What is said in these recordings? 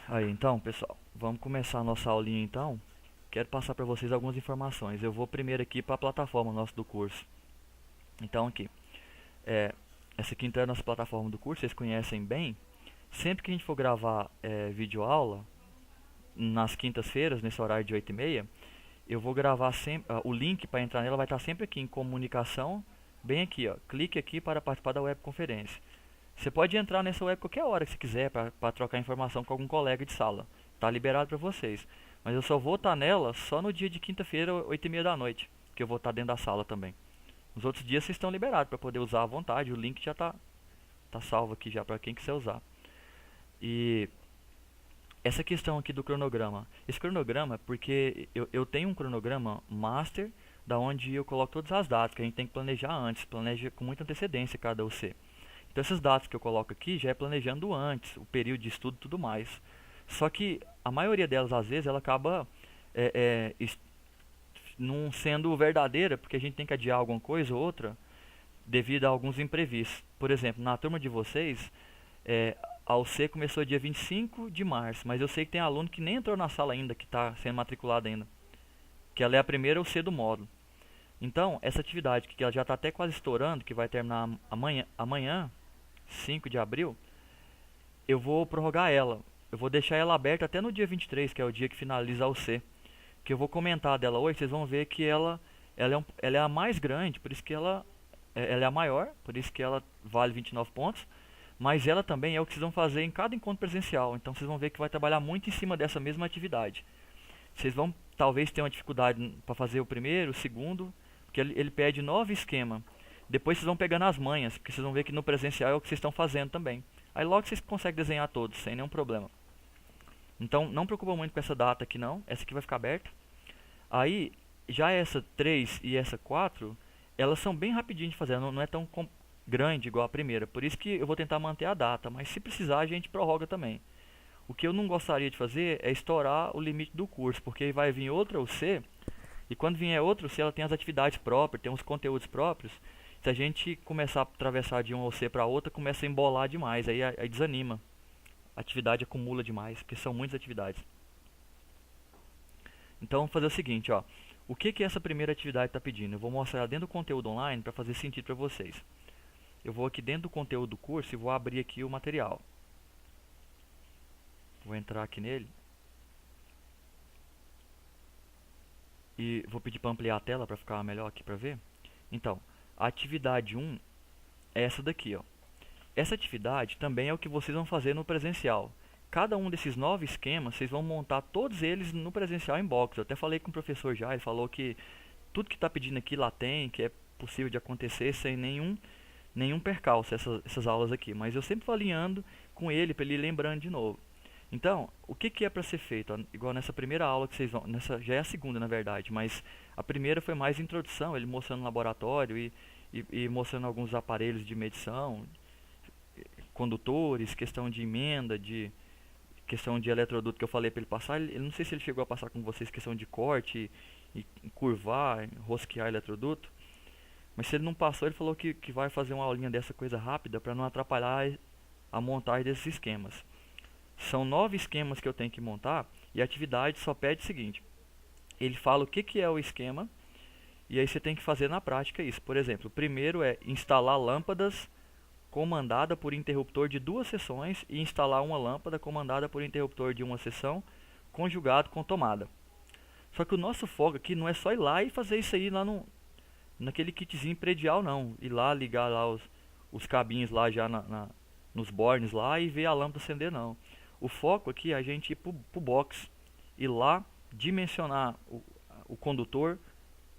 Aí, então, pessoal, vamos começar a nossa aulinha então. Quero passar para vocês algumas informações. Eu vou primeiro aqui para a plataforma nossa do curso. Então, aqui, é, essa aqui então é a nossa plataforma do curso, vocês conhecem bem. Sempre que a gente for gravar vídeo aula, nas quintas-feiras, nesse horário de 8h30, eu vou gravar sempre, o link para entrar nela vai estar sempre aqui em comunicação, bem aqui, ó. Clique aqui para participar da webconferência. Você pode entrar nessa web qualquer hora que você quiser para trocar informação com algum colega de sala. Tá liberado para vocês. Mas eu só vou estar nela só no dia de quinta-feira, 8h30 da noite, que eu vou estar dentro da sala também. Os outros dias vocês estão liberados para poder usar à vontade. O link já tá salvo aqui já para quem quiser usar. E essa questão aqui do cronograma. Esse cronograma é porque eu tenho um cronograma master da onde eu coloco todas as datas que a gente tem que planejar antes, planeja com muita antecedência cada UC. Então essas datas que eu coloco aqui já é planejando antes, o período de estudo e tudo mais. Só que a maioria delas, às vezes, ela acaba não sendo verdadeira, porque a gente tem que adiar alguma coisa ou outra devido a alguns imprevistos. Por exemplo, na turma de vocês, a UC começou dia 25 de março, mas eu sei que tem aluno que nem entrou na sala ainda, que está sendo matriculado ainda, que ela é a primeira UC do módulo. Então, essa atividade que ela já está até quase estourando, que vai terminar amanhã 5 de abril, eu vou prorrogar ela. Eu vou deixar ela aberta até no dia 23, que é o dia que finaliza a UC. Que eu vou comentar dela hoje, vocês vão ver que ela é a mais grande, por isso que ela é a maior, por isso que ela vale 29 pontos. Mas ela também é o que vocês vão fazer em cada encontro presencial. Então vocês vão ver que vai trabalhar muito em cima dessa mesma atividade. Vocês vão talvez ter uma dificuldade para fazer o primeiro, o segundo, porque ele pede 9 esquemas. Depois vocês vão pegando as manhas, porque vocês vão ver que no presencial é o que vocês estão fazendo também. Aí logo vocês conseguem desenhar todos, sem nenhum problema. Então não preocupa muito com essa data aqui não, essa aqui vai ficar aberta. Aí, já essa 3 e essa 4, elas são bem rapidinho de fazer, não é tão grande igual a primeira. Por isso que eu vou tentar manter a data, mas se precisar a gente prorroga também. O que eu não gostaria de fazer é estourar o limite do curso, porque aí vai vir outra UC, e quando vier outra UC ela tem as atividades próprias, tem os conteúdos próprios. Se a gente começar a atravessar de uma UC para outra, começa a embolar demais, aí desanima. A atividade acumula demais, porque são muitas atividades. Então vamos fazer o seguinte, ó. O que essa primeira atividade está pedindo? Eu vou mostrar ela dentro do conteúdo online para fazer sentido para vocês. Eu vou aqui dentro do conteúdo do curso e vou abrir aqui o material. Vou entrar aqui nele. E vou pedir para ampliar a tela para ficar melhor aqui para ver. Então, a atividade 1 é essa daqui, ó. Essa atividade também é o que vocês vão fazer no presencial. Cada um desses 9 esquemas, vocês vão montar todos eles no presencial em box. Eu até falei com o professor já, ele falou que tudo que está pedindo aqui lá tem, que é possível de acontecer sem nenhum percalço essas aulas aqui. Mas eu sempre vou alinhando com ele para ele ir lembrando de novo. Então, o que é para ser feito? Igual nessa primeira aula que vocês vão, nessa já é a segunda na verdade, mas a primeira foi mais introdução, ele mostrando o laboratório e mostrando alguns aparelhos de medição, condutores, questão de emenda, questão de eletroduto que eu falei para ele passar. Ele não sei se ele chegou a passar com vocês questão de corte e curvar, rosquear eletroduto. Mas se ele não passou, ele falou que vai fazer uma aulinha dessa coisa rápida para não atrapalhar a montagem desses esquemas. São 9 esquemas que eu tenho que montar e a atividade só pede o seguinte. Ele fala o que é o esquema e aí você tem que fazer na prática isso. Por exemplo, o primeiro é instalar lâmpadas comandada por interruptor de 2 seções e instalar uma lâmpada comandada por interruptor de uma seção conjugado com tomada. Só que o nosso foco aqui não é só ir lá e fazer isso aí lá naquele kitzinho predial não. Ir lá, ligar lá os cabinhos lá já nos bornes lá e ver a lâmpada acender não. O foco aqui é a gente ir pro box, ir lá, dimensionar o condutor,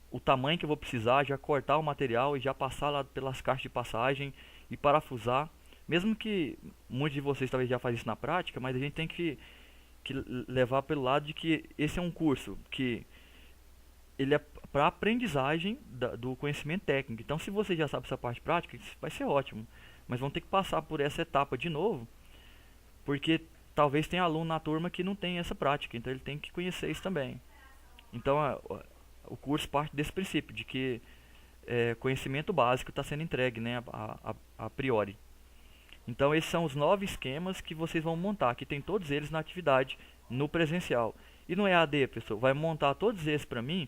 o tamanho que eu vou precisar, já cortar o material e já passar lá pelas caixas de passagem e parafusar. Mesmo que muitos de vocês talvez já façam isso na prática, mas a gente tem que levar pelo lado de que esse é um curso que ele é para aprendizagem do conhecimento técnico. Então, se você já sabe essa parte prática, isso vai ser ótimo. Mas vão ter que passar por essa etapa de novo, porque talvez tenha aluno na turma que não tem essa prática, então ele tem que conhecer isso também. Então, o curso parte desse princípio, de que conhecimento básico está sendo entregue, né, a priori. Então esses são os 9 esquemas que vocês vão montar, que tem todos eles na atividade no presencial. E no EAD, pessoal, vai montar todos esses para mim,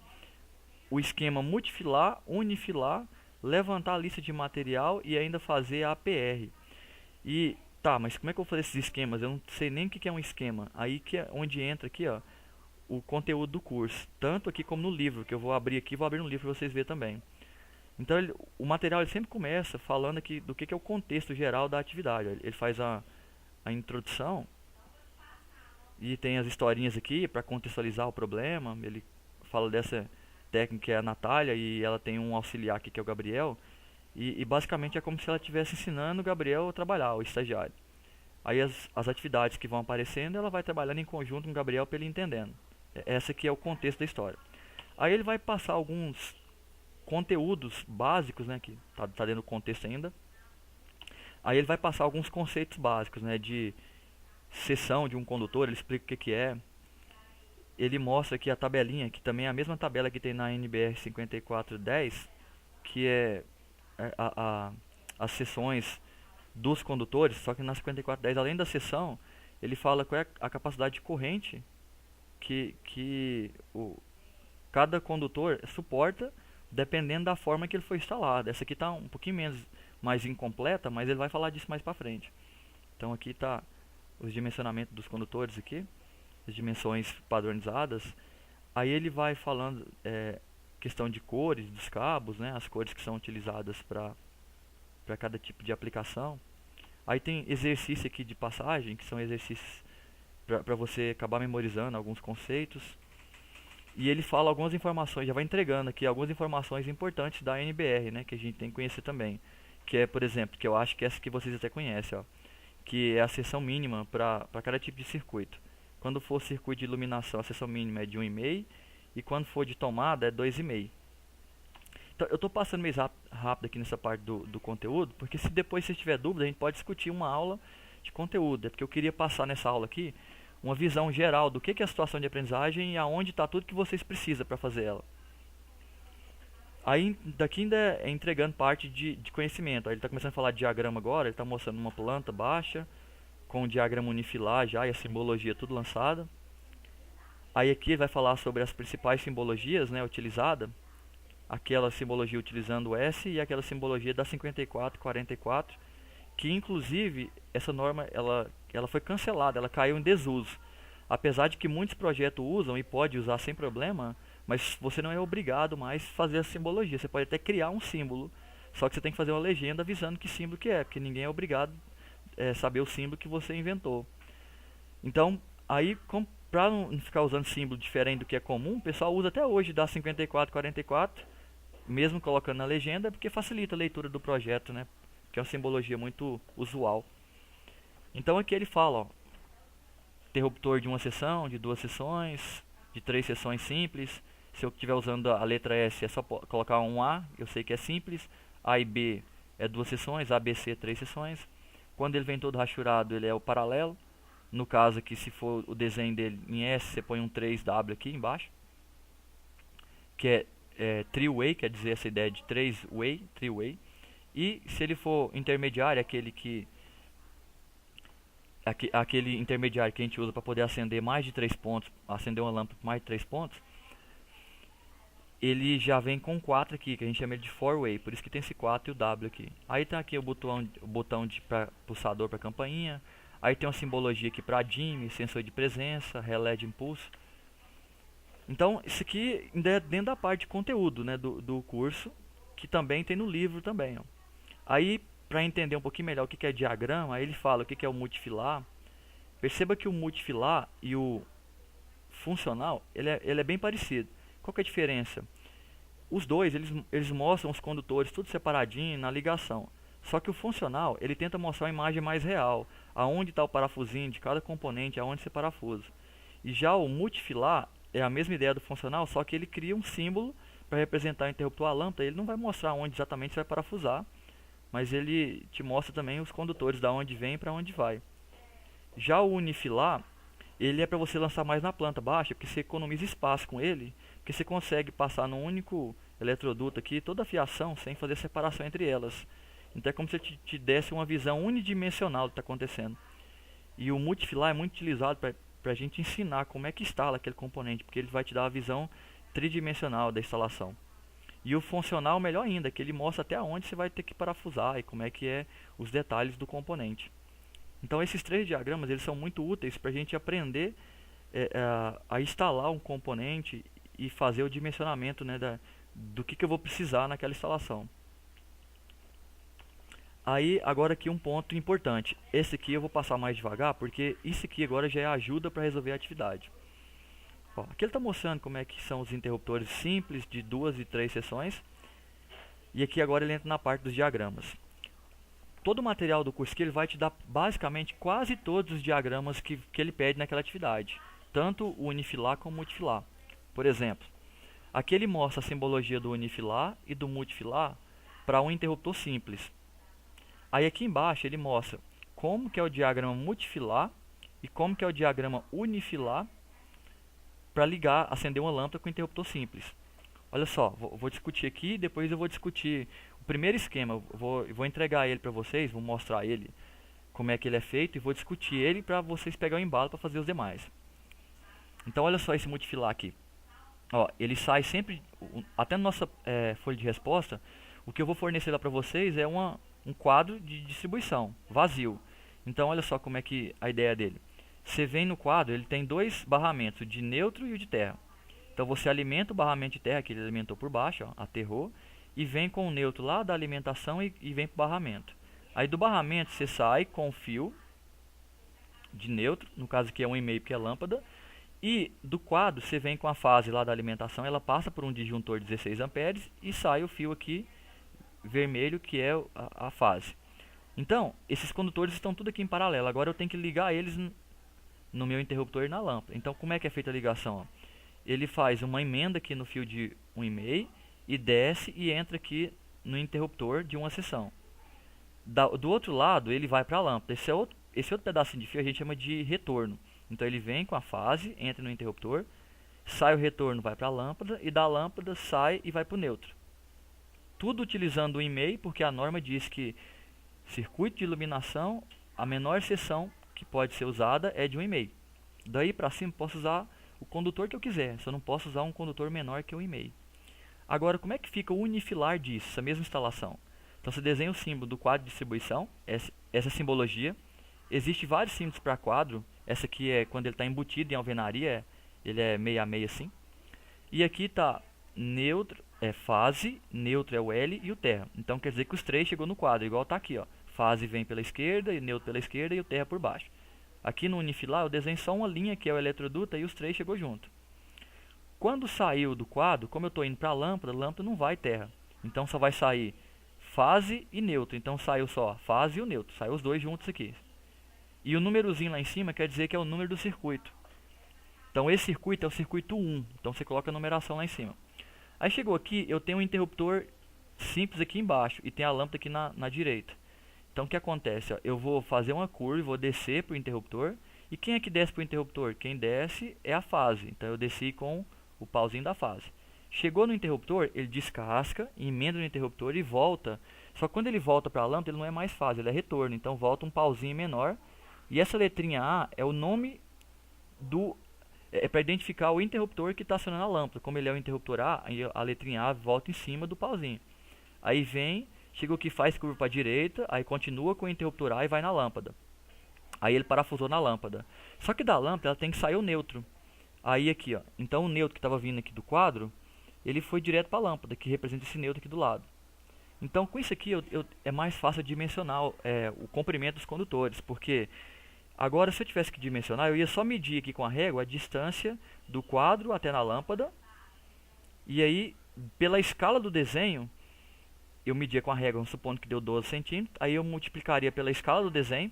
o esquema multifilar, unifilar, levantar a lista de material e ainda fazer a APR. E tá, mas como é que eu vou fazer esses esquemas? Eu não sei nem o que é um esquema. Aí que é onde entra aqui, ó, o conteúdo do curso, tanto aqui como no livro, que eu vou abrir aqui, vou abrir no livro para vocês verem também. Então o material ele sempre começa falando aqui do que é o contexto geral da atividade. Ele faz a introdução e tem as historinhas aqui para contextualizar o problema. Ele fala dessa técnica que é a Natália e ela tem um auxiliar aqui que é o Gabriel. E basicamente é como se ela estivesse ensinando o Gabriel a trabalhar, o estagiário. Aí as atividades que vão aparecendo, ela vai trabalhando em conjunto com o Gabriel para ele entendendo. Essa aqui é o contexto da história. Aí ele vai passar alguns conteúdos básicos, né, que tá dentro do contexto ainda. Aí ele vai passar alguns conceitos básicos, né, de seção de um condutor, ele explica o que é. Ele mostra aqui a tabelinha, que também é a mesma tabela que tem na NBR 5410, que as seções dos condutores, só que na 5410, além da seção, ele fala qual é a capacidade de corrente que cada condutor suporta, dependendo da forma que ele foi instalado. Essa aqui está um pouquinho mais incompleta, mas ele vai falar disso mais para frente. Então aqui está os dimensionamentos dos condutores aqui, as dimensões padronizadas. Aí ele vai falando questão de cores dos cabos, né, as cores que são utilizadas para cada tipo de aplicação. Aí tem exercício aqui de passagem, que são exercícios para você acabar memorizando alguns conceitos. E ele fala algumas informações, já vai entregando aqui algumas informações importantes da NBR, né, que a gente tem que conhecer também. Que é, por exemplo, que eu acho que essa que vocês até conhecem, ó, que é a seção mínima para cada tipo de circuito. Quando for circuito de iluminação, a seção mínima é de 1,5, e quando for de tomada é 2,5. Então, eu estou passando meio rápido aqui nessa parte do conteúdo, porque se depois você tiver dúvida, a gente pode discutir uma aula de conteúdo. É porque eu queria passar nessa aula aqui uma visão geral do que é a situação de aprendizagem e aonde está tudo que vocês precisam para fazer ela. Aí daqui ainda é entregando parte de conhecimento. Aí ele está começando a falar de diagrama agora, ele está mostrando uma planta baixa, com o diagrama unifilar já e a simbologia tudo lançada. Aí aqui ele vai falar sobre as principais simbologias, né, utilizadas. Aquela simbologia utilizando o S e aquela simbologia da 5444, que inclusive essa norma ela foi cancelada, ela caiu em desuso. Apesar de que muitos projetos usam e pode usar sem problema, mas você não é obrigado mais a fazer a simbologia. Você pode até criar um símbolo, só que você tem que fazer uma legenda avisando que símbolo que é, porque ninguém é obrigado a saber o símbolo que você inventou. Então, aí, para não ficar usando símbolo diferente do que é comum, o pessoal usa até hoje da 5444, mesmo colocando na legenda, porque facilita a leitura do projeto, né? Que é uma simbologia muito usual. Então aqui ele fala, ó, interruptor de uma seção, de 2 seções, de 3 seções simples. Se eu estiver usando a letra S, é só colocar um A, eu sei que é simples. A e B é 2 seções, A, B, C, 3 seções. Quando ele vem todo rachurado, ele é o paralelo. No caso aqui, se for o desenho dele em S, você põe um 3W aqui embaixo, que é three-way, quer dizer essa ideia de three-way. E se ele for intermediário, aquele intermediário que a gente usa para poder acender mais de 3 pontos, acender uma lâmpada com mais de 3 pontos, ele já vem com 4 aqui, que a gente chama de four-way, por isso que tem esse 4 e o W aqui. Aí tem aqui o botão de pulsador para campainha, aí tem uma simbologia aqui para DIMM, sensor de presença, relé de impulso. Então, isso aqui ainda é dentro da parte de conteúdo, né, do curso, que também tem no livro também, ó. Aí, para entender um pouquinho melhor o que é diagrama, aí ele fala o que é o multifilar. Perceba que o multifilar e o funcional, ele é bem parecido. Qual que é a diferença? Os dois, eles mostram os condutores tudo separadinho na ligação. Só que o funcional, ele tenta mostrar uma imagem mais real, aonde está o parafusinho de cada componente, aonde se parafusa. E já o multifilar é a mesma ideia do funcional, só que ele cria um símbolo para representar o interruptor a lâmpada. Ele não vai mostrar onde exatamente você vai parafusar, mas ele te mostra também os condutores, da onde vem e para onde vai. Já o unifilar, ele é para você lançar mais na planta baixa, porque você economiza espaço com ele, porque você consegue passar num único eletroduto aqui toda a fiação sem fazer separação entre elas. Então é como se ele te desse uma visão unidimensional do que está acontecendo. E o multifilar é muito utilizado para a gente ensinar como é que instala aquele componente, porque ele vai te dar a visão tridimensional da instalação. E o funcional, melhor ainda, que ele mostra até onde você vai ter que parafusar e como é que é os detalhes do componente. Então esses três diagramas eles são muito úteis para a gente aprender a instalar um componente e fazer o dimensionamento, né, do que eu vou precisar naquela instalação. Aí agora aqui um ponto importante. Esse aqui eu vou passar mais devagar porque isso aqui agora já é ajuda para resolver a atividade. Ó, aqui ele está mostrando como é que são os interruptores simples de 2 e 3 seções. E aqui agora ele entra na parte dos diagramas. Todo o material do curso aqui ele vai te dar basicamente quase todos os diagramas que ele pede naquela atividade. Tanto o unifilar como o multifilar. Por exemplo, aqui ele mostra a simbologia do unifilar e do multifilar para um interruptor simples. Aí aqui embaixo ele mostra como que é o diagrama multifilar e como que é o diagrama unifilar para ligar, acender uma lâmpada com interruptor simples. Olha só, vou discutir aqui, depois eu vou discutir o primeiro esquema. Vou entregar ele para vocês, vou mostrar ele como é que ele é feito e vou discutir ele para vocês pegarem o embalo para fazer os demais. Então olha só esse multifilar aqui. Ó, ele sai sempre, até na nossa folha de resposta, o que eu vou fornecer lá para vocês é um quadro de distribuição, vazio. Então olha só como é que a ideia dele. Você vem no quadro, ele tem dois barramentos, o de neutro e o de terra. Então você alimenta o barramento de terra, que ele alimentou por baixo, ó, aterrou, e vem com o neutro lá da alimentação e vem para o barramento. Aí do barramento você sai com o fio de neutro, no caso aqui é 1,5 porque é lâmpada, e do quadro você vem com a fase lá da alimentação, ela passa por um disjuntor de 16 amperes e sai o fio aqui vermelho que é a fase. Então, esses condutores estão tudo aqui em paralelo. Agora eu tenho que ligar eles no meu interruptor e na lâmpada. Então, como é que é feita a ligação? Ó? Ele faz uma emenda aqui no fio de 1,5 e desce e entra aqui no interruptor de uma seção. Do outro lado, ele vai para a lâmpada. Esse outro pedacinho de fio a gente chama de retorno. Então, ele vem com a fase, entra no interruptor, sai o retorno, vai para a lâmpada, e da lâmpada sai e vai para o neutro. Tudo utilizando o 1,5, porque a norma diz que circuito de iluminação, a menor seção que pode ser usada é de 1,5. Daí para cima posso usar o condutor que eu quiser, só não posso usar um condutor menor que o 1,5. Agora, como é que fica o unifilar disso, essa mesma instalação? Então você desenha o símbolo do quadro de distribuição, essa simbologia. Existem vários símbolos para quadro, essa aqui é quando ele está embutido em alvenaria, ele é meio a meio assim. E aqui está neutro, é fase, neutro é o L e o terra. Então quer dizer que os três chegou no quadro, igual está aqui, ó. Fase vem pela esquerda, e neutro pela esquerda e o terra por baixo. Aqui no unifilar eu desenho só uma linha que é o eletroduto e os três chegou junto. Quando saiu do quadro, como eu estou indo para a lâmpada não vai terra. Então só vai sair fase e neutro. Então saiu só a fase e o neutro, saiu os dois juntos aqui. E o númerozinho lá em cima quer dizer que é o número do circuito. Então esse circuito é o circuito 1. Então você coloca a numeração lá em cima. Aí chegou aqui, eu tenho um interruptor simples aqui embaixo e tem a lâmpada aqui na direita. Então o que acontece? Ó, eu vou fazer uma curva, vou descer para o interruptor. E quem é que desce para o interruptor? Quem desce é a fase. Então eu desci com o pauzinho da fase. Chegou no interruptor, ele descasca, emenda no interruptor e volta. Só que quando ele volta para a lâmpada, ele não é mais fase, ele é retorno. Então volta um pauzinho menor. E essa letrinha A é o nome do... É para identificar o interruptor que está acionando a lâmpada. Como ele é o interruptor A, a letrinha A volta em cima do pauzinho. Aí vem, chega o que faz curva para a direita, aí continua com o interruptor A e vai na lâmpada. Aí ele parafusou na lâmpada. Só que da lâmpada ela tem que sair o neutro. Aí aqui, ó. Então o neutro que estava vindo aqui do quadro, ele foi direto para a lâmpada, que representa esse neutro aqui do lado. Então com isso aqui é mais fácil dimensionar o comprimento dos condutores, porque agora se eu tivesse que dimensionar, eu ia só medir aqui com a régua a distância do quadro até na lâmpada. E aí, pela escala do desenho, eu media com a régua, supondo que deu 12 centímetros. Aí eu multiplicaria pela escala do desenho.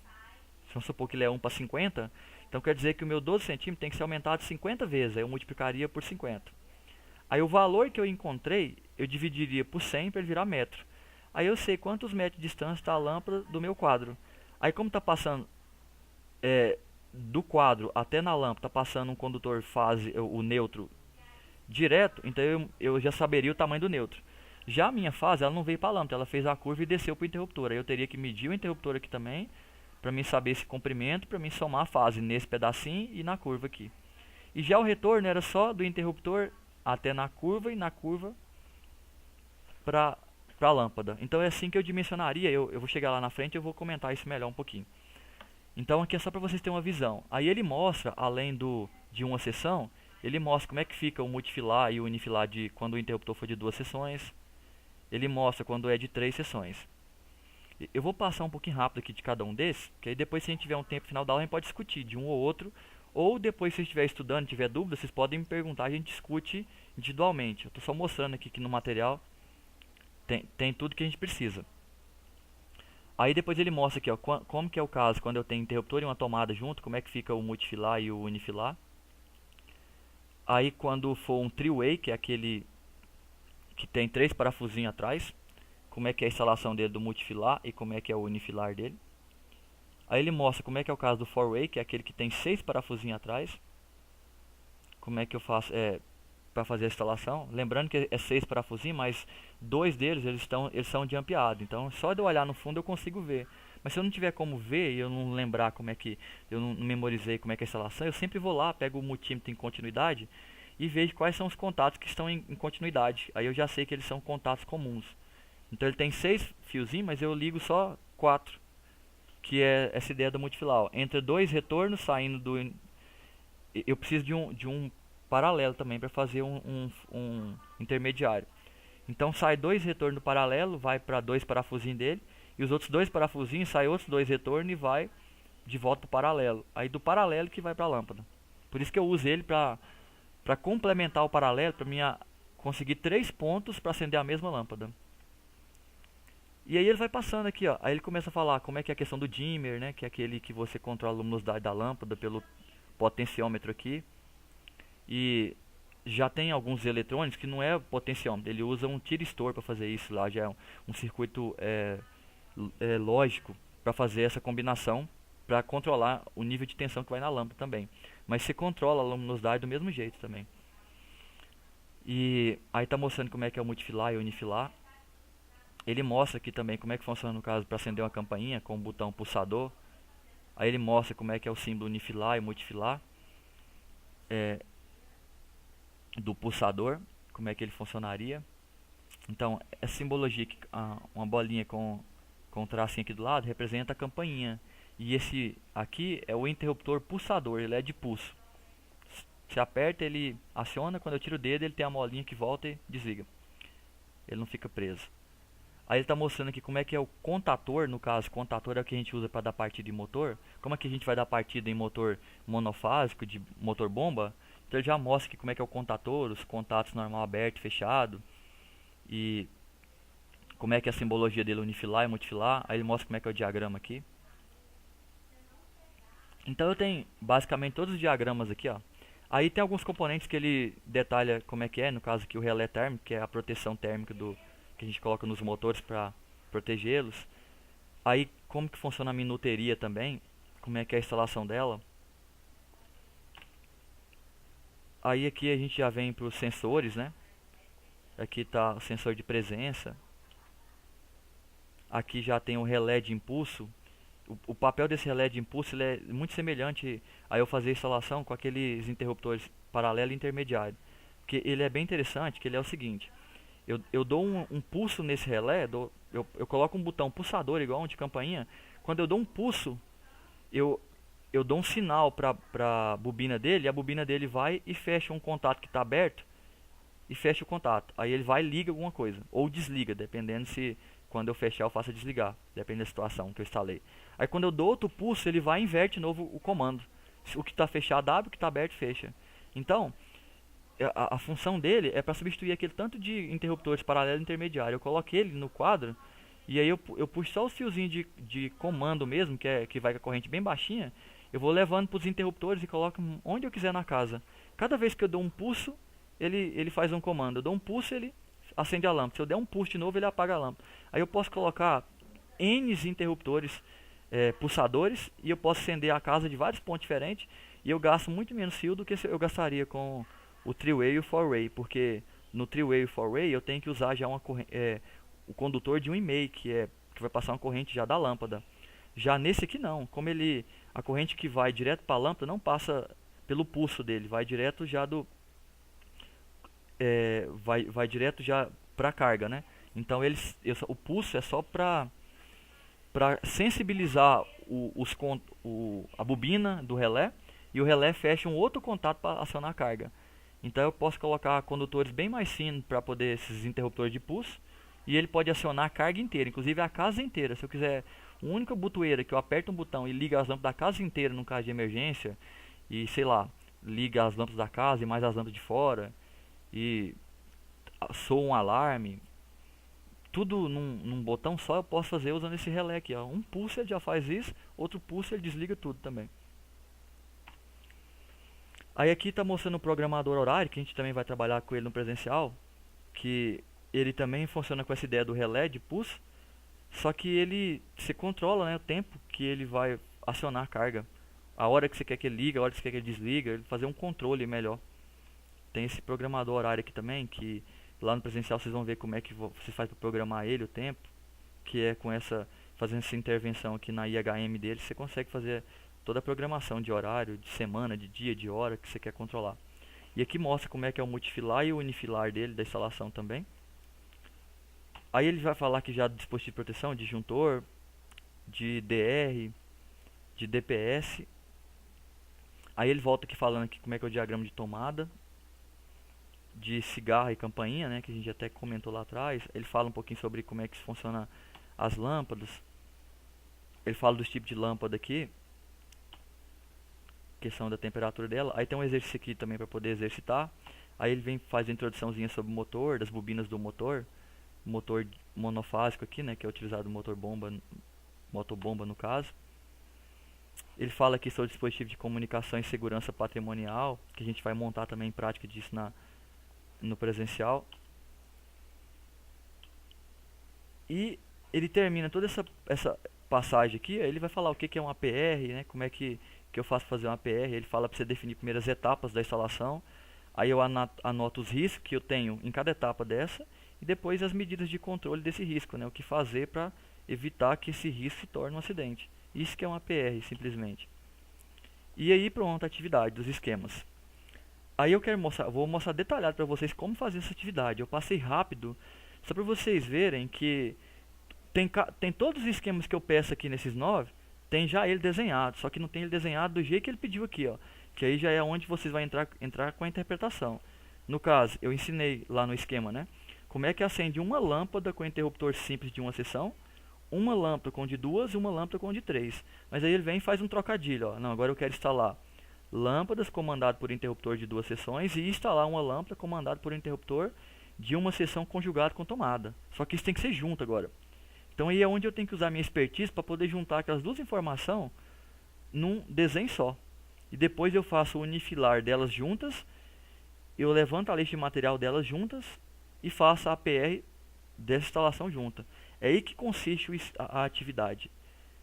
Vamos supor que ele é 1 para 50. Então quer dizer que o meu 12 centímetros tem que ser aumentado 50 vezes. Aí eu multiplicaria por 50. Aí o valor que eu encontrei, eu dividiria por 100 para ele virar metro. Aí eu sei quantos metros de distância está a lâmpada do meu quadro. Aí como está passando do quadro até na lâmpada, está passando um condutor fase, o neutro, direto, então eu já saberia o tamanho do neutro. Já a minha fase, ela não veio para a lâmpada, ela fez a curva e desceu para o interruptor. Aí eu teria que medir o interruptor aqui também, para mim saber esse comprimento, para mim somar a fase nesse pedacinho e na curva aqui. E já o retorno era só do interruptor até na curva e na curva para a lâmpada. Então é assim que eu dimensionaria, eu vou chegar lá na frente e eu vou comentar isso melhor um pouquinho. Então aqui é só para vocês terem uma visão. Aí ele mostra, além de uma seção, ele mostra como é que fica o multifilar e o unifilar quando o interruptor for de 2 seções. Ele mostra quando é de 3 seções. Eu vou passar um pouquinho rápido aqui de cada um desses, que aí depois, se a gente tiver um tempo final da aula, a gente pode discutir de um ou outro. Ou depois, se você estiver estudando e tiver dúvida, vocês podem me perguntar, a gente discute individualmente. Eu estou só mostrando aqui que no material tem tudo que a gente precisa. Aí depois ele mostra aqui, ó, como que é o caso quando eu tenho interruptor e uma tomada junto, como é que fica o multifilar e o unifilar. Aí quando for um three-way, que é aquele que tem 3 parafusinhos atrás, como é que é a instalação dele do multifilar e como é que é o unifilar dele. Aí ele mostra como é que é o caso do four-way, que é aquele que tem 6 parafusinhos atrás. Como é que eu faço para fazer a instalação. Lembrando que é 6 parafusinhos, mas 2 deles eles são de ampeado. Então só de eu olhar no fundo eu consigo ver. Mas se eu não tiver como ver e eu não lembrar como é que, eu não memorizei como é que é a instalação, eu sempre vou lá, pego o multímetro em continuidade e vejo quais são os contatos que estão em continuidade. Aí eu já sei que eles são contatos comuns. Então ele tem 6 fiozinhos, mas eu ligo só 4, que é essa ideia do multifilar. Ó. Entra 2 retornos saindo do... Eu preciso de um paralelo também para fazer um intermediário. Então sai 2 retornos do paralelo, vai para 2 parafusinhos dele, e os outros 2 parafusinhos sai outros 2 retornos e vai de volta para o paralelo. Aí do paralelo que vai para a lâmpada. Por isso que eu uso ele para complementar o paralelo, para mim conseguir 3 pontos para acender a mesma lâmpada. E aí ele vai passando aqui, ó. Aí ele começa a falar como é que é a questão do dimmer, né? Que é aquele que você controla a luminosidade da lâmpada pelo potenciômetro aqui. E já tem alguns eletrônicos que não é potenciômetro, ele usa um tiristor para fazer isso lá, já é um circuito lógico para fazer essa combinação, para controlar o nível de tensão que vai na lâmpada também. Mas você controla a luminosidade do mesmo jeito também. E aí está mostrando como é que é o multifilar e o unifilar. Ele mostra aqui também como é que funciona no caso para acender uma campainha com o botão pulsador. Aí ele mostra como é que é o símbolo unifilar e multifilar do pulsador, como é que ele funcionaria. Então, essa simbologia aqui, uma bolinha com um tracinho aqui do lado, representa a campainha. E esse aqui é o interruptor pulsador, ele é de pulso. Você aperta, ele aciona, quando eu tiro o dedo, ele tem a molinha que volta e desliga. Ele não fica preso. Aí ele está mostrando aqui como é que é o contator, no caso, contator é o que a gente usa para dar partida em motor. Como é que a gente vai dar partida em motor monofásico, de motor bomba? Então ele já mostra aqui como é que é o contator, os contatos normal aberto e fechado. E como é que é a simbologia dele, unifilar e multifilar. Aí ele mostra como é que é o diagrama aqui. Então eu tenho basicamente todos os diagramas aqui, ó. Aí tem alguns componentes que ele detalha como é que é, no caso aqui o relé térmico, que é a proteção térmica que a gente coloca nos motores para protegê-los. Aí como que funciona a minuteria também, como é que é a instalação dela. Aí aqui a gente já vem para os sensores, né? Aqui está o sensor de presença. Aqui já tem o relé de impulso. O papel desse relé de impulso ele é muito semelhante a eu fazer a instalação com aqueles interruptores paralelo e intermediário. Porque ele é bem interessante, que ele é o seguinte. Eu dou um pulso nesse relé, eu coloco um botão pulsador igual um de campainha. Quando eu dou um pulso, eu dou um sinal para a bobina dele, e a bobina dele vai e fecha um contato que está aberto e fecha o contato. Aí ele vai e liga alguma coisa, ou desliga, dependendo se quando eu fechar eu faço desligar, depende da situação que eu instalei. Aí quando eu dou outro pulso, ele vai e inverte de novo o comando. O que está fechado abre, o que está aberto fecha. Então, a função dele é para substituir aquele tanto de interruptores paralelo e intermediário. Eu coloco ele no quadro e aí eu puxo só os fiozinhos de comando mesmo, que vai com a corrente bem baixinha. Eu vou levando para os interruptores e coloco onde eu quiser na casa. Cada vez que eu dou um pulso, ele faz um comando. Eu dou um pulso, ele acende a lâmpada. Se eu der um pulso de novo, ele apaga a lâmpada. Aí eu posso colocar N interruptores pulsadores e eu posso acender a casa de vários pontos diferentes e eu gasto muito menos fio do que eu gastaria com o three-way e o four-way, porque no 3-way e 4-way, eu tenho que usar já o condutor de 1,5, que vai passar uma corrente já da lâmpada. Já nesse aqui não, como a corrente que vai direto para a lâmpada não passa pelo pulso dele, vai direto já vai direto já para a carga, né? Então o pulso é só para sensibilizar a bobina do relé, e o relé fecha um outro contato para acionar a carga. Então eu posso colocar condutores bem mais finos para poder esses interruptores de pulso, e ele pode acionar a carga inteira, inclusive a casa inteira. Se eu quiser uma única botoeira que eu aperto um botão e liga as lâmpadas da casa inteira no caso de emergência, e sei lá, liga as lâmpadas da casa e mais as lâmpadas de fora, e soa um alarme, tudo num botão só eu posso fazer usando esse relé aqui, ó. Um pulso ele já faz isso, outro pulso ele desliga tudo também. Aí aqui está mostrando o programador horário, que a gente também vai trabalhar com ele no presencial, que ele também funciona com essa ideia do relé de pulso, só que você controla, né, o tempo que ele vai acionar a carga, a hora que você quer que ele liga, a hora que você quer que ele desliga, ele fazer um controle melhor. Tem esse programador horário aqui também, que lá no presencial vocês vão ver como é que você faz para programar ele, o tempo, que é fazendo essa intervenção aqui na IHM dele, você consegue fazer toda a programação de horário, de semana, de dia, de hora que você quer controlar. E aqui mostra como é que é o multifilar e o unifilar dele, da instalação também. Aí ele vai falar aqui já do dispositivo de proteção, de disjuntor, de DR, de DPS. Aí ele volta aqui falando aqui como é que é o diagrama de tomada, de cigarro e campainha, né, que a gente até comentou lá atrás. Ele fala um pouquinho sobre como é que funciona as lâmpadas. Ele fala dos tipos de lâmpada aqui, questão da temperatura dela. Aí tem um exercício aqui também para poder exercitar. Aí ele faz a introduçãozinha sobre o motor, das bobinas do motor monofásico aqui, né, que é utilizado no motobomba no caso. Ele fala aqui sobre o dispositivo de comunicação e segurança patrimonial, que a gente vai montar também em prática disso no presencial. E ele termina toda essa passagem aqui, ele vai falar o que é um APR, né, como é que eu faço fazer um APR. Ele fala para você definir primeiro as etapas da instalação, aí eu anoto os riscos que eu tenho em cada etapa dessa, e depois as medidas de controle desse risco, né, o que fazer para evitar que esse risco se torne um acidente. Isso que é um APR, simplesmente. E aí pronto, a atividade dos esquemas. Aí vou mostrar detalhado para vocês como fazer essa atividade. Eu passei rápido, só para vocês verem que tem todos os esquemas que eu peço aqui nesses 9, tem já ele desenhado, só que não tem ele desenhado do jeito que ele pediu aqui, ó. Que aí já é onde vocês vão entrar com a interpretação. No caso, eu ensinei lá no esquema, né, como é que acende uma lâmpada com interruptor simples de uma seção, uma lâmpada com de duas e uma lâmpada com de três. Mas aí ele vem e faz um trocadilho, ó. Não, agora eu quero instalar lâmpadas comandado por interruptor de duas seções e instalar uma lâmpada comandada por interruptor de uma seção conjugado com tomada. Só que isso tem que ser junto agora. Então aí é onde eu tenho que usar minha expertise para poder juntar aquelas duas informações num desenho só. E depois eu faço o unifilar delas juntas, eu levanto a lista de material delas juntas e faço a APR dessa instalação junta. É aí que consiste a atividade.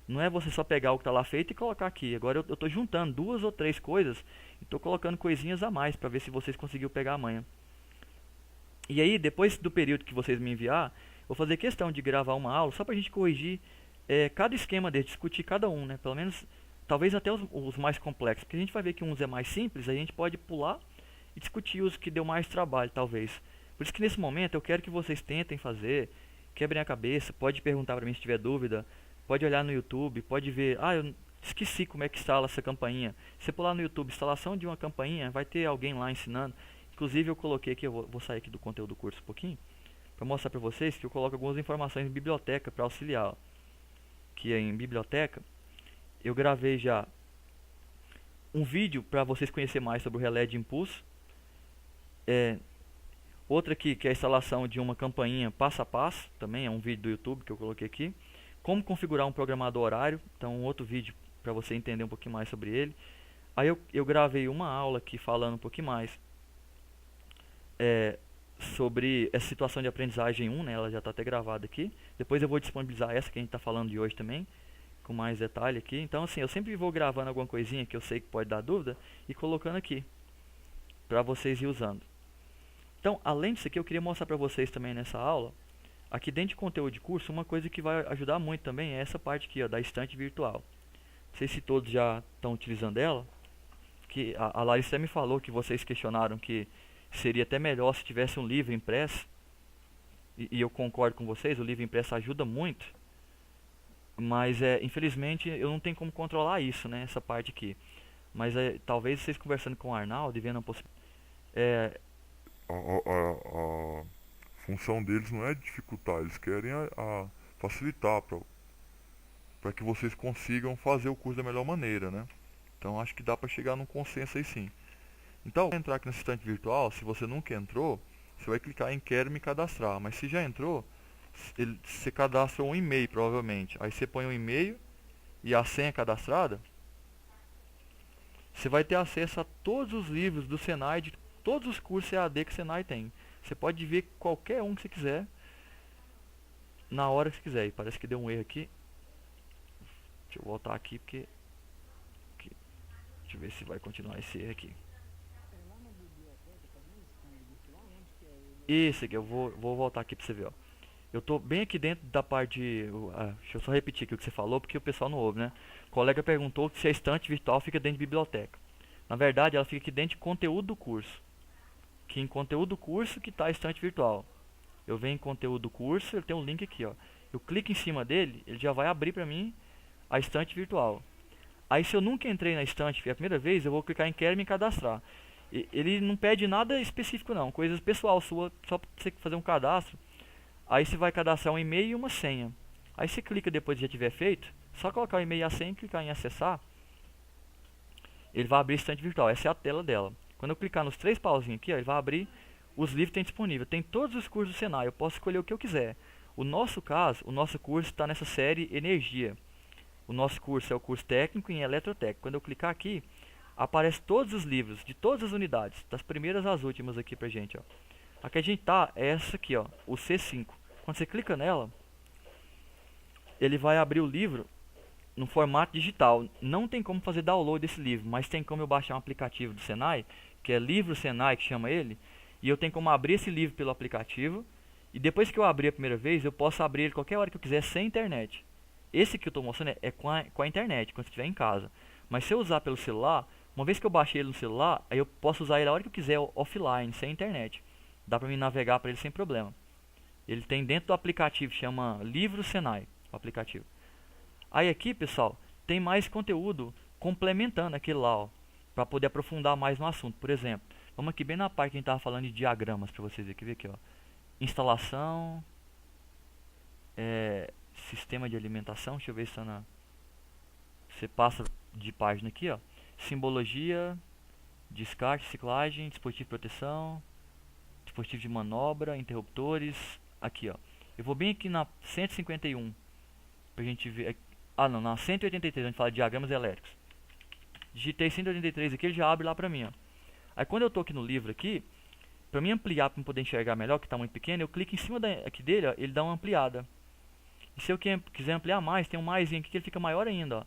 Não é você só pegar o que está lá feito e colocar aqui. Agora eu estou juntando duas ou três coisas e estou colocando coisinhas a mais para ver se vocês conseguiram pegar amanhã. E aí, depois do período que vocês me enviar, vou fazer questão de gravar uma aula só para a gente corrigir cada esquema dele, discutir cada um, né? Pelo menos, talvez até os mais complexos. Porque a gente vai ver que uns é mais simples, a gente pode pular e discutir os que deu mais trabalho, talvez. Por isso que nesse momento eu quero que vocês tentem fazer, quebrem a cabeça, pode perguntar para mim se tiver dúvida, pode olhar no YouTube, pode ver, eu esqueci como é que instala essa campainha. Se você pular no YouTube, instalação de uma campainha, vai ter alguém lá ensinando. Inclusive eu coloquei aqui, eu vou sair aqui do conteúdo do curso um pouquinho, para mostrar para vocês que eu coloco algumas informações em biblioteca para auxiliar. Ó. Que é em biblioteca, eu gravei já um vídeo para vocês conhecerem mais sobre o relé de impulso. Outra aqui que é a instalação de uma campainha passo a passo, também é um vídeo do YouTube que eu coloquei aqui. Como configurar um programador horário, então um outro vídeo para você entender um pouquinho mais sobre ele. Aí eu gravei uma aula aqui falando um pouquinho mais sobre essa situação de aprendizagem 1, né, ela já está até gravada aqui. Depois eu vou disponibilizar essa que a gente está falando de hoje também, com mais detalhe aqui. Então assim, eu sempre vou gravando alguma coisinha que eu sei que pode dar dúvida e colocando aqui, para vocês ir usando. Então, além disso aqui, eu queria mostrar para vocês também nessa aula, aqui dentro de conteúdo de curso, uma coisa que vai ajudar muito também é essa parte aqui, ó, da estante virtual. Não sei se todos já estão utilizando ela, que a Larissa me falou que vocês questionaram que seria até melhor se tivesse um livro impresso, e eu concordo com vocês, o livro impresso ajuda muito, mas infelizmente eu não tenho como controlar isso, né, essa parte aqui. Mas talvez vocês conversando com o Arnaldo e vendo a possibilidade. A função deles não é dificultar, eles querem facilitar para que vocês consigam fazer o curso da melhor maneira, né? Então acho que dá para chegar num consenso aí sim. Então, entrar aqui no assistente virtual, se você nunca entrou, você vai clicar em quero me cadastrar, mas se já entrou, você cadastra um e-mail provavelmente. Aí você põe um e-mail e a senha cadastrada, você vai ter acesso a todos os livros do Senai, de todos os cursos EAD que o Senai tem. Você pode ver qualquer um que você quiser, na hora que você quiser. E parece que deu um erro aqui. Deixa eu voltar aqui, porque... deixa eu ver se vai continuar esse erro aqui. Isso aqui, eu vou voltar aqui pra você ver, ó. Eu tô bem aqui dentro da parte deixa eu só repetir aqui o que você falou, porque o pessoal não ouve, né? O colega perguntou se a estante virtual fica dentro de biblioteca. Na verdade, ela fica aqui dentro de conteúdo do curso. Que em conteúdo do curso que está a estante virtual. Eu venho em conteúdo do curso, ele tem um link aqui, ó. Eu clico em cima dele, ele já vai abrir pra mim a estante virtual. Aí se eu nunca entrei na estante, foi a primeira vez, eu vou clicar em quero me cadastrar. Ele não pede nada específico não, coisas pessoal sua, só pra você fazer um cadastro. Aí você vai cadastrar um e-mail e uma senha. Aí você clica depois que já tiver feito, só colocar o e-mail e a senha e clicar em acessar. Ele vai abrir a estante virtual, essa é a tela dela. Quando eu clicar nos três pauzinhos aqui, ó, ele vai abrir os livros que tem disponível. Tem todos os cursos do Senai, eu posso escolher o que eu quiser. O nosso caso, o nosso curso está nessa série Energia. O nosso curso é o curso técnico em eletrotécnica. Quando eu clicar aqui, aparece todos os livros de todas as unidades, das primeiras às últimas aqui pra gente, ó. A que a gente tá é essa aqui, ó, o C5. Quando você clica nela, ele vai abrir o livro no formato digital. Não tem como fazer download desse livro, mas tem como eu baixar um aplicativo do Senai, que é Livro Senai, que chama ele, e eu tenho como abrir esse livro pelo aplicativo, e depois que eu abrir a primeira vez, eu posso abrir ele qualquer hora que eu quiser sem internet. Esse que eu estou mostrando é com a internet, quando você estiver em casa. Mas se eu usar pelo celular, uma vez que eu baixei ele no celular, aí eu posso usar ele a hora que eu quiser offline, sem internet. Dá para mim navegar para ele sem problema. Ele tem dentro do aplicativo, chama Livro Senai, o aplicativo. Aí aqui, pessoal, tem mais conteúdo complementando aquele lá, ó, para poder aprofundar mais no assunto. Por exemplo, vamos aqui bem na parte que a gente estava falando de diagramas, para vocês verem aqui, ó. Instalação, sistema de alimentação, deixa eu ver se está na... Você passa de página aqui, ó. Simbologia, descarte, ciclagem, dispositivo de proteção, dispositivo de manobra, interruptores, aqui, ó. Eu vou bem aqui na 151 pra gente ver. Ah, não, na 183, a gente fala de diagramas elétricos. Digitei 183 aqui, ele já abre lá pra mim, ó. Aí quando eu tô aqui no livro aqui, pra mim ampliar, pra eu poder enxergar melhor, que tá muito pequeno, eu clico em cima aqui dele, ó, ele dá uma ampliada. E se eu quiser ampliar mais, tem um mais aqui que ele fica maior ainda, ó.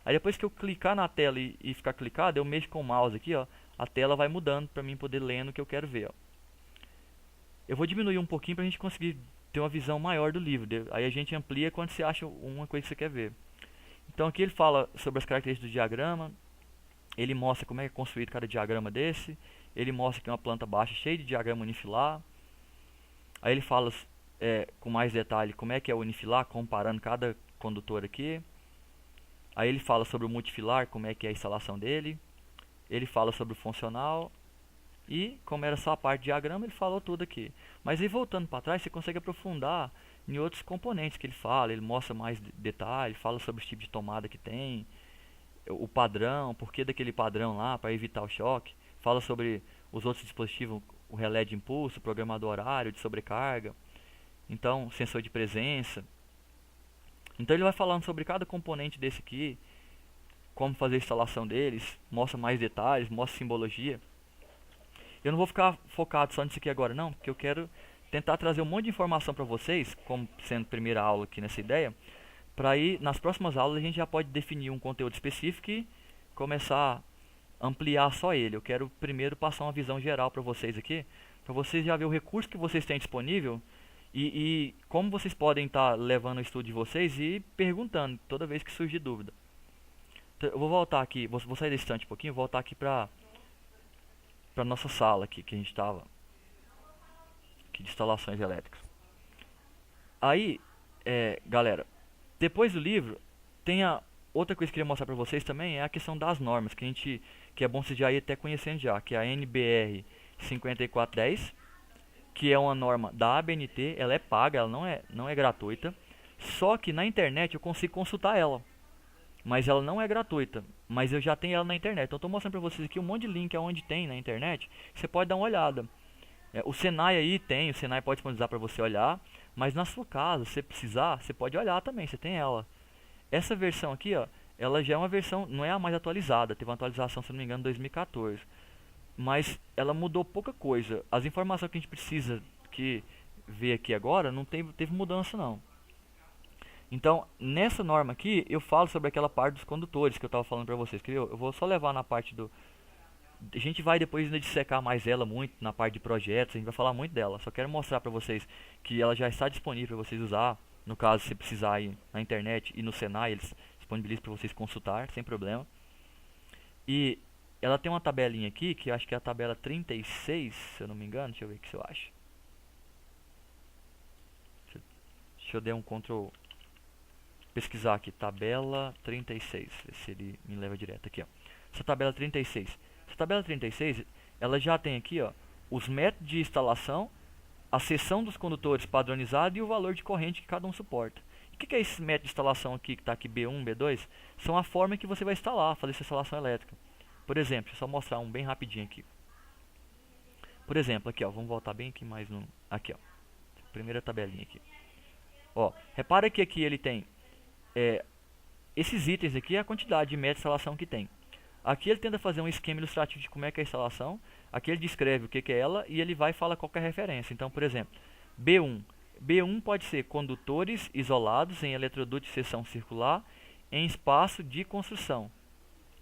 Aí depois que eu clicar na tela e ficar clicado, eu mexo com o mouse aqui, ó. A tela vai mudando pra mim poder ler no que eu quero ver, ó. Eu vou diminuir um pouquinho pra gente conseguir ter uma visão maior do livro. Aí a gente amplia quando você acha uma coisa que você quer ver. Então aqui ele fala sobre as características do diagrama. Ele mostra como é construído cada diagrama desse. Ele mostra que é uma planta baixa cheia de diagrama unifilar. Aí ele fala com mais detalhe como é que é o unifilar, comparando cada condutor aqui. Aí ele fala sobre o multifilar, como é que é a instalação dele. Ele fala sobre o funcional. E como era só a parte de diagrama, ele falou tudo aqui. Mas aí voltando para trás, você consegue aprofundar em outros componentes que ele fala. Ele mostra mais detalhes, fala sobre os tipos de tomada que tem, o padrão, por que daquele padrão lá, para evitar o choque. Fala sobre os outros dispositivos, o relé de impulso, o programador horário de sobrecarga. Então, sensor de presença. Então ele vai falando sobre cada componente desse aqui, como fazer a instalação deles, mostra mais detalhes, mostra simbologia. Eu não vou ficar focado só nisso aqui agora não, porque eu quero tentar trazer um monte de informação para vocês, como sendo primeira aula aqui nessa ideia, para aí nas próximas aulas a gente já pode definir um conteúdo específico e começar a ampliar só ele. Eu quero primeiro passar uma visão geral para vocês aqui, para vocês já ver o recurso que vocês têm disponível e como vocês podem estar levando o estudo de vocês e perguntando toda vez que surgir dúvida. Então, eu vou voltar aqui, vou sair desse instante um pouquinho, voltar aqui para nossa sala aqui que a gente estava, aqui de instalações elétricas. Aí, galera, depois do livro, tem a outra coisa que eu queria mostrar para vocês também é a questão das normas, que é bom vocês já ir até conhecendo já, que é a NBR 5410, que é uma norma da ABNT, ela é paga, ela não é gratuita, só que na internet eu consigo consultar ela, mas ela não é gratuita, mas eu já tenho ela na internet, então eu estou mostrando para vocês aqui um monte de link aonde tem na internet, você pode dar uma olhada. O Senai aí tem, o Senai pode disponibilizar para você olhar, mas na sua casa, se você precisar, você pode olhar também, você tem ela. Essa versão aqui, ó, ela já é uma versão, não é a mais atualizada, teve uma atualização, se não me engano, em 2014. Mas ela mudou pouca coisa. As informações que a gente precisa que ver aqui agora, não teve mudança não. Então, nessa norma aqui, eu falo sobre aquela parte dos condutores que eu estava falando para vocês. Que eu vou só levar na parte do... A gente vai depois ainda dissecar mais ela muito na parte de projetos, a gente vai falar muito dela. Só quero mostrar para vocês que ela já está disponível para vocês usar. No caso, se precisar ir na internet e no Senai, eles disponibilizam para vocês consultar, sem problema. E ela tem uma tabelinha aqui, que eu acho que é a tabela 36, se eu não me engano. Deixa eu ver o que eu acho. Deixa eu dar um Ctrl... pesquisar aqui, tabela 36, ver se ele me leva direto aqui, ó. Essa tabela 36. Essa tabela 36, ela já tem aqui, ó, os métodos de instalação, a seção dos condutores padronizado e o valor de corrente que cada um suporta. E o que é esse método de instalação aqui, que está aqui B1, B2? São a forma que você vai instalar, fazer essa instalação elétrica. Por exemplo, deixa eu só mostrar um bem rapidinho aqui. Por exemplo, aqui, ó, vamos voltar bem aqui mais no... Aqui, ó, primeira tabelinha aqui. Ó, repara que aqui ele tem... esses itens aqui é a quantidade de métodos de instalação que tem. Aqui ele tenta fazer um esquema ilustrativo de como é que é a instalação. Aqui ele descreve o que é ela e ele vai e fala qual que é a referência. Então, por exemplo, B1. B1 pode ser condutores isolados em eletroduto de seção circular em espaço de construção.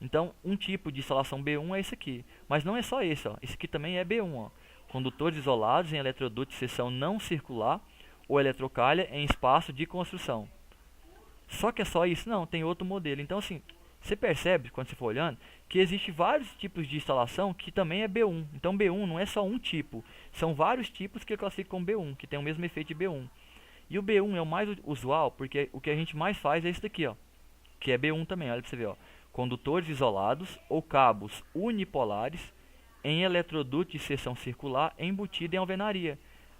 Então, um tipo de instalação B1 é esse aqui. Mas não é só esse, ó. Esse aqui também é B1, ó. Condutores isolados em eletroduto de seção não circular ou eletrocalha em espaço de construção. Só que é só isso? Não, tem outro modelo. Então, assim, você percebe, quando você for olhando, que existe vários tipos de instalação que também é B1. Então, B1 não é só um tipo. São vários tipos que classificam como B1, que tem o mesmo efeito de B1. E o B1 é o mais usual, porque o que a gente mais faz é esse daqui, ó. Que é B1 também, olha pra você ver, ó. Condutores isolados ou cabos unipolares em eletroduto de seção circular embutido em alvenaria.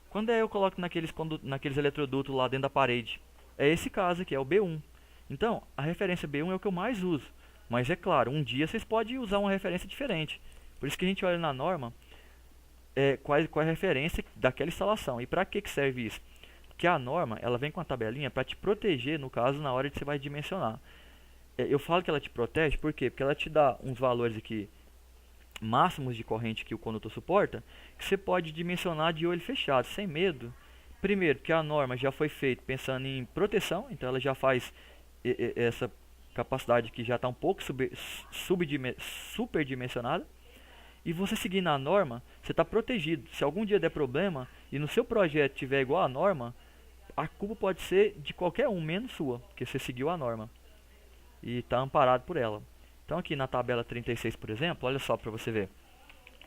Quando eu coloco naqueles eletrodutos lá dentro da parede, é esse caso aqui, é o B1. Então, a referência B1 é o que eu mais uso. Mas é claro, um dia vocês podem usar uma referência diferente. Por isso que a gente olha na norma qual é a referência daquela instalação. E para que serve isso? Porque a norma ela vem com a tabelinha para te proteger, no caso, na hora que você vai dimensionar. Eu falo que ela te protege, por quê? Porque ela te dá uns valores aqui máximos de corrente que o condutor suporta, que você pode dimensionar de olho fechado, sem medo. Primeiro, que a norma já foi feita pensando em proteção, então ela já faz essa capacidade que já está um pouco superdimensionada. E você seguindo a norma, você está protegido. Se algum dia der problema e no seu projeto tiver igual a norma, a culpa pode ser de qualquer um, menos sua, porque você seguiu a norma e está amparado por ela. Então aqui na tabela 36, por exemplo, olha só para você ver.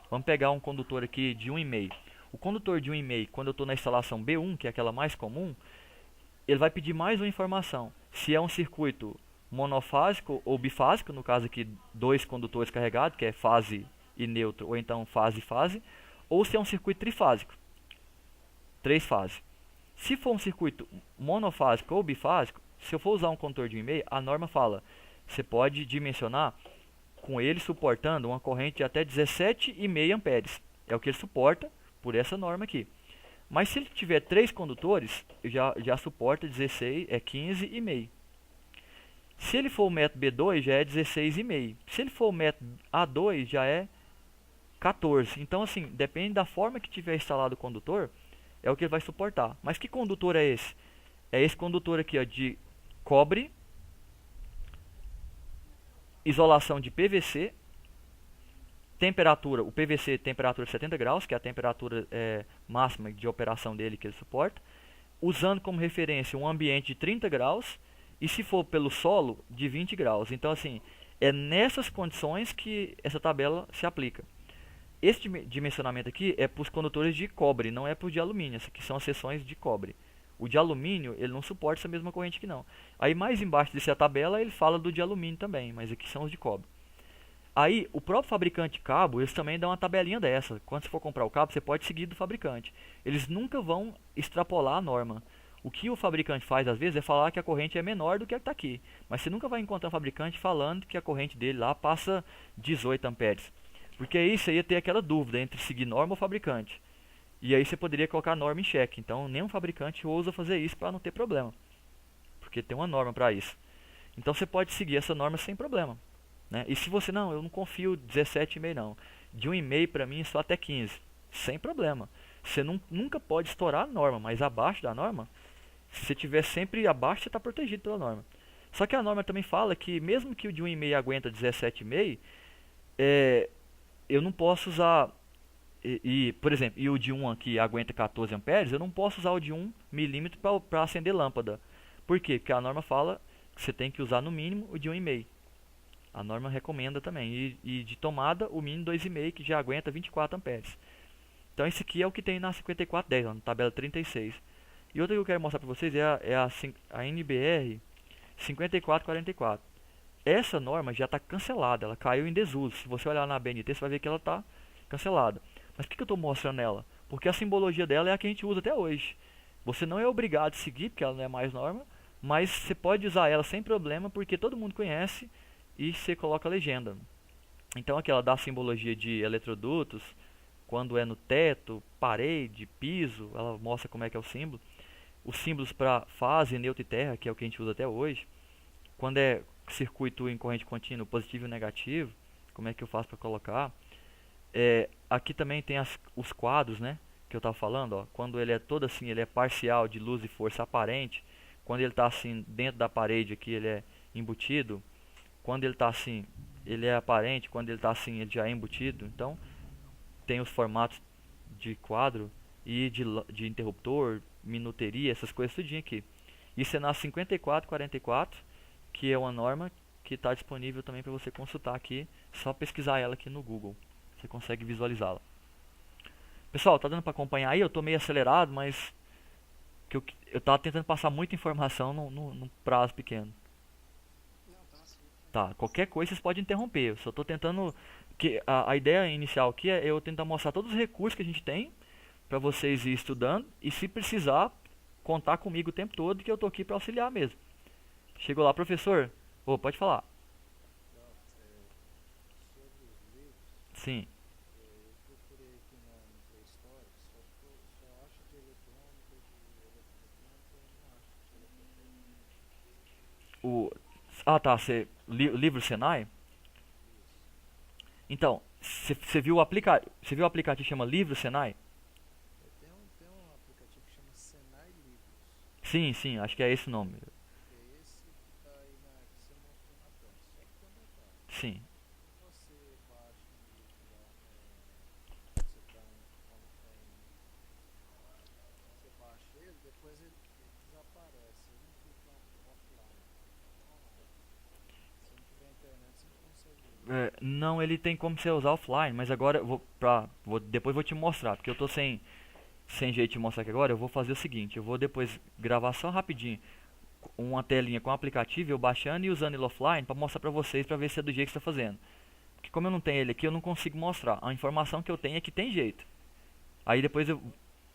Vamos pegar um condutor aqui de 1,5. O condutor de 1,5, quando eu estou na instalação B1, que é aquela mais comum, ele vai pedir mais uma informação. Se é um circuito monofásico ou bifásico, no caso aqui 2 condutores carregados, que é fase e neutro, ou então fase e fase, ou se é um circuito trifásico, 3 fases. Se for um circuito monofásico ou bifásico, se eu for usar um condutor de 1,5, a norma fala, você pode dimensionar com ele suportando uma corrente de até 17,5 amperes. É o que ele suporta por essa norma aqui. Mas se ele tiver 3 condutores, já suporta 15,5. Se ele for o método B2, já é 16,5. Se ele for o método A2, já é 14. Então, assim, depende da forma que tiver instalado o condutor, é o que ele vai suportar. Mas que condutor é esse? É esse condutor aqui, ó, de cobre, isolação de PVC, temperatura, o PVC temperatura de 70 graus, que é a temperatura máxima de operação dele que ele suporta, usando como referência um ambiente de 30 graus e se for pelo solo de 20 graus. Então assim, é nessas condições que essa tabela se aplica. Esse dimensionamento aqui é para os condutores de cobre, não é para os de alumínio. Essas aqui são as seções de cobre. O de alumínio, ele não suporta essa mesma corrente aqui não. Aí mais embaixo dessa tabela, ele fala do de alumínio também, mas aqui são os de cobre. Aí, o próprio fabricante de cabo, eles também dão uma tabelinha dessa. Quando você for comprar o cabo, você pode seguir do fabricante. Eles nunca vão extrapolar a norma. O que o fabricante faz, às vezes, é falar que a corrente é menor do que a que está aqui. Mas você nunca vai encontrar um fabricante falando que a corrente dele lá passa 18 amperes. Porque aí você ia ter aquela dúvida entre seguir norma ou fabricante. E aí você poderia colocar a norma em xeque. Então, nenhum fabricante ousa fazer isso para não ter problema. Porque tem uma norma para isso. Então, você pode seguir essa norma sem problema. Né? E se você, não, eu não confio 17,5 não. De 1,5 para mim só até 15. Sem problema. Você nunca pode estourar a norma, mas abaixo da norma, se você estiver sempre abaixo, você está protegido pela norma. Só que a norma também fala que mesmo que o de 1,5 aguenta 17,5, eu não posso usar, por exemplo, e o de 1 aqui aguenta 14 amperes, eu não posso usar o de 1 milímetro para acender lâmpada. Por quê? Porque a norma fala que você tem que usar no mínimo o de 1,5. A norma recomenda também. E de tomada, o mínimo 2,5, que já aguenta 24 amperes. Então esse aqui é o que tem na 5410, na tabela 36. E outra que eu quero mostrar para vocês é a NBR 5444. Essa norma já está cancelada, ela caiu em desuso. Se você olhar na BNT, você vai ver que ela está cancelada. Mas por que eu estou mostrando ela? Porque a simbologia dela é a que a gente usa até hoje. Você não é obrigado a seguir, porque ela não é mais norma, mas você pode usar ela sem problema, porque todo mundo conhece e você coloca a legenda. Então aqui ela dá a simbologia de eletrodutos, quando é no teto, parede, piso, ela mostra como é que é o símbolo. Os símbolos para fase, neutro e terra, que é o que a gente usa até hoje. Quando é circuito em corrente contínua, positivo e negativo, como é que eu faço para colocar? Aqui também tem os quadros, né, que eu estava falando. Ó, quando ele é todo assim, ele é parcial de luz e força aparente. Quando ele está assim dentro da parede aqui, ele é embutido. Quando ele está assim, ele é aparente. Quando ele está assim, ele já é embutido. Então, tem os formatos de quadro e de interruptor, minuteria, essas coisas tudinho aqui. Isso é na 5444, que é uma norma que está disponível também para você consultar aqui. Só pesquisar ela aqui no Google. Você consegue visualizá-la. Pessoal, tá dando para acompanhar aí? Eu tô meio acelerado, mas que eu tava tentando passar muita informação num prazo pequeno. Tá, qualquer coisa vocês podem interromper. Eu só tô tentando que a ideia inicial aqui é eu tentar mostrar todos os recursos que a gente tem para vocês ir estudando e se precisar contar comigo o tempo todo que eu tô aqui para auxiliar mesmo. Chegou lá, professor? Ô, pode falar. Sobre os livros, Sim. eu procurei aqui no Play Store, só acho de eletrônica, de eletroeletrônica, eu não acho de eletroeletrônica. O tá, livro Senai? Isso. Então, você viu você viu o aplicativo que chama Livro Senai? Tem um aplicativo que chama Senai Livros, Sim, sim, acho que é esse o nome. que é esse que está aí que você mostrou na tela. Só que tem um detalhe. Sim. Você baixa um livro lá, você está você baixa ele, depois ele desaparece, ele não fica offline, online. Se não tiver internet, você não consegue ler. Não, ele tem como você usar offline, mas agora eu depois vou te mostrar, porque eu tô sem jeito de mostrar aqui agora. Eu vou fazer o seguinte, eu vou depois gravar só rapidinho uma telinha com o aplicativo, eu baixando e usando ele offline para mostrar para vocês, para ver se é do jeito que você está fazendo. Porque como eu não tenho ele aqui, eu não consigo mostrar. A informação que eu tenho é que tem jeito. Aí depois eu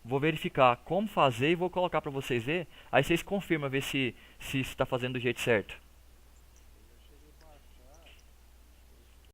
vou verificar como fazer e vou colocar para vocês ver. Aí vocês confirmam ver se está fazendo do jeito certo.